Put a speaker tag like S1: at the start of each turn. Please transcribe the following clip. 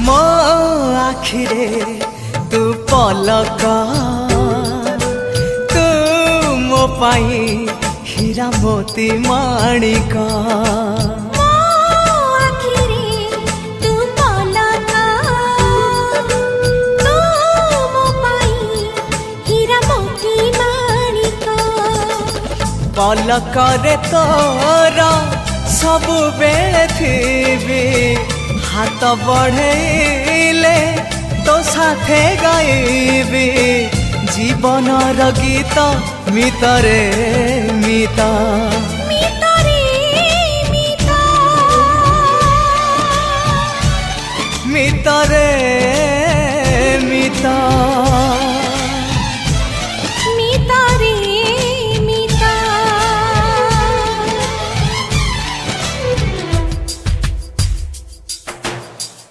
S1: मो आखिरे तू पलक तू मो पाई हीरा मोती माणिक पलक रे तोरा सब बेले थी हाथ बढ़ेले तो साथे गाइबी जीवनर गीत मितरे मिता मितरे मिता